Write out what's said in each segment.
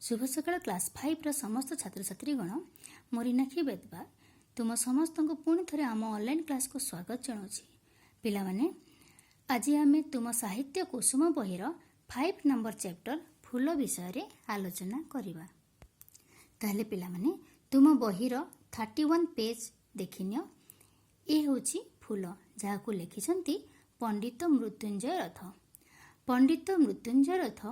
शुभ सकाळ क्लास 5 समस्त छात्र छात्रीगण मो रीनाक्षी बेदवा तुम समस्त को पुणी थे आम ऑनलाइन क्लास को स्वागत जनाऊँगी। पिलामाने आज आम तुम साहित्य कुसुम बहीर 5 नंबर चैप्टर फूल विषय रे आलोचना करिबा। ताहले पिलामाने तुम बहीर 31 पेज देखिनियो। ए होची फूल जहाकू लिखिछंती पंडित मृत्युंजय रथ। पंडित मृत्युंजय रथ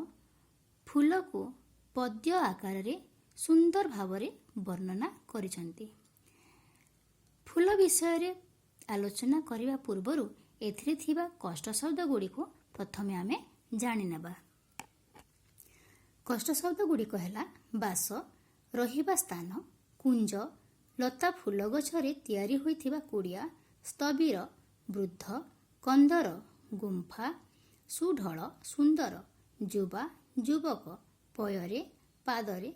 फूल को पद्य आकार रे सुंदर भावरे वर्णना करिसंती। फूल विषय रे आलोचना करिबा पूर्वरु एथिरे थिबा कष्ट शब्द गुडी को प्रथमे आमे जानि नेबा। कष्ट शब्द गुडी को हैला बास, रहिबा स्थान, कुंज, लता फूल गछरे तयारी होइथिबा कुडिया, स्तबीर, वृद्ध, कंदर, गुंफा, सुढळ, सुंदर, युवा, युवक, पयरे, पादरे,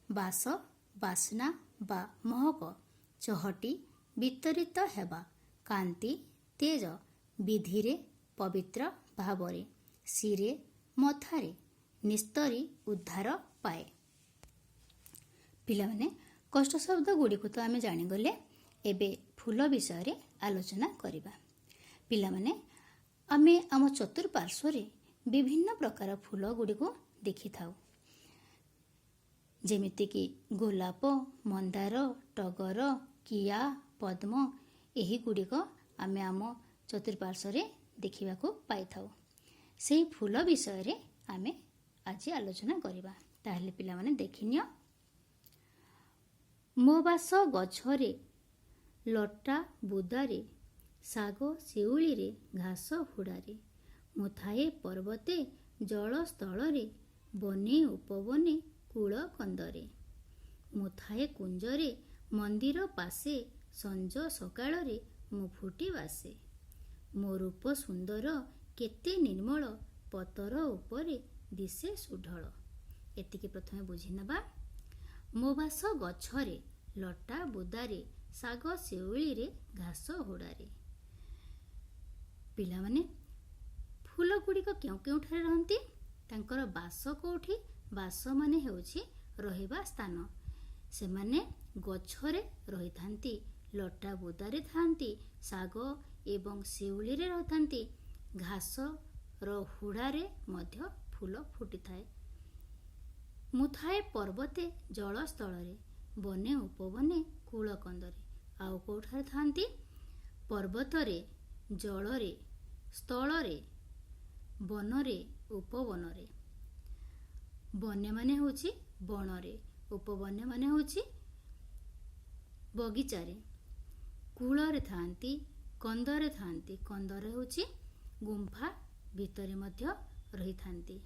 बास, बासना बा महक, चहटी, वितरित हेबा, कांति, तेज, विधिरे, पवित्र भावरे, सिरे, मथारे, निस्तरी उद्धार पाए। पिलामाने कष्ट शब्द गुडी को तो आमे जानि गले। एबे फूल विषय रे आलोचना करिबा। पिलामाने आमे आम चतुर्पार्श्व रे विभिन्न प्रकार फूल गुडी को देखि थाउ, जेमिति कि गोलाप, मंदार, टगर, किया, पद्म। एही गुड़िक आमे आम चतुर्पार्श्व रे देखिबा को पाई थाउ। सेही फूल विषय रे आमे आज आलोचना करिबा। ताहले पिला माने देखिनियो। मो बास गछरे लटा बुदारे, साग शिउली रे घास हुड़ारे, मुथाए पर्वते जल स्थलरे, बने उपवने कूल कंदरे, मुथाए कुंजरे मंदिर पासे, संज सकाळरे मु फुटी बासे, मो रूप सुंदर केते निर्मल, पतर उपरे दिसे सुढळ। एतिके प्रथमे बुझी नबा। मो बास गछरे लटा बुदारे, साग शिउली रे घास हुड़ारे। पिला माने फूल गुड़िक क्यों क्यों ठारे रहंती? तांकर बास कोठी? बास माने हेउछि रहिबा स्थान। से माने गछरे रहि थांती, लटा बुदारे थांती, साग एवं शिउली रे रहथांती, घास रो हुड़ारे मध्य फूल फुटी थाए। मुथाए पर्वते जल स्थलरे, बने उपवने कूल कंदरे। आउ कोठारे थांती? पर्वतरे, जलरे, स्थलरे, बनरे, उपवनरे। बन्य माने होची बनरे, उपवन्य माने होची बगीचारे, कूलरे थांती, कंदरे थांती, कंदरे होची गुंफा भितरे मध्य रही थांती।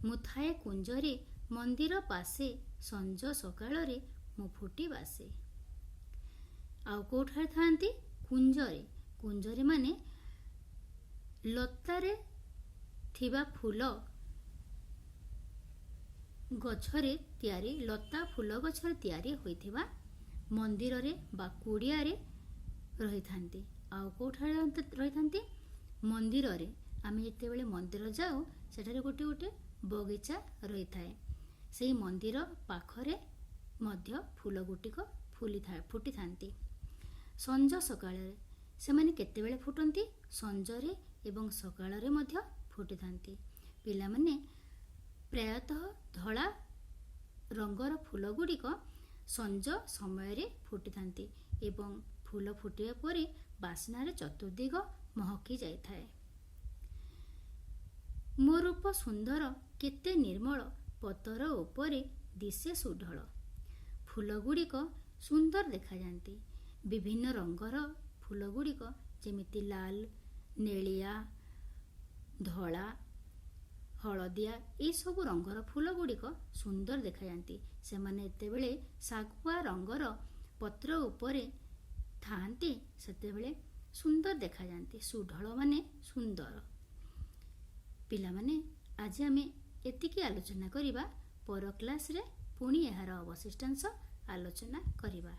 मुथाए कुंजरे मंदिर पासे, संज सकाळरे मु फुटी बासे। आउ कोठारे थांती? कुंजरे। कुंजरे माने लतारे थिबा फूल गछरे तयारी, लता फूल गछरे तयारी होइथिबा मंदिर रे बा कुडिया रे रही थांती। आउ कोठारे रही थांती? मंदिर रे। आमे जेते बेले मंदिर जाऊ सेठारे गोटे गोटे बगीचा रही थाए। सेही मंदिर पाखरे मध्य फूल गुटिक फुटी थांती। संज सकाळरे से माने केते बेले फुटंती? संजरे एवं सकाळरे मध्य फुटी थांती। पिला माने प्रायतः धला रंगर फूल गुड़िक संज समय रे फुटी थांती एवं फूल फुटिया परे बास्नारे चतुर्दिग महकी जाय थाए। मो रूप सुंदर केते निर्मल, पतर उपरे दिसे सुढळ। फूल गुड़िक सुंदर देखा जाती। विभिन्न रंगर फूल गुड़िक जेमिति लाल, नेलिया, धला, हलदिया ए सब रंगर फूल गुड़िक सुंदर देखा जाती। से माने एते बेले सागुआ रंगर पत्र उपरे थांती, सेते बेले सुंदर देखा जाती। सुढळ माने सुंदर। पिला माने आज आमे एतिकी आलोचना करिबा। पर क्लास रे पुणी एहार अवशिष्टांश आलोचना करिबा।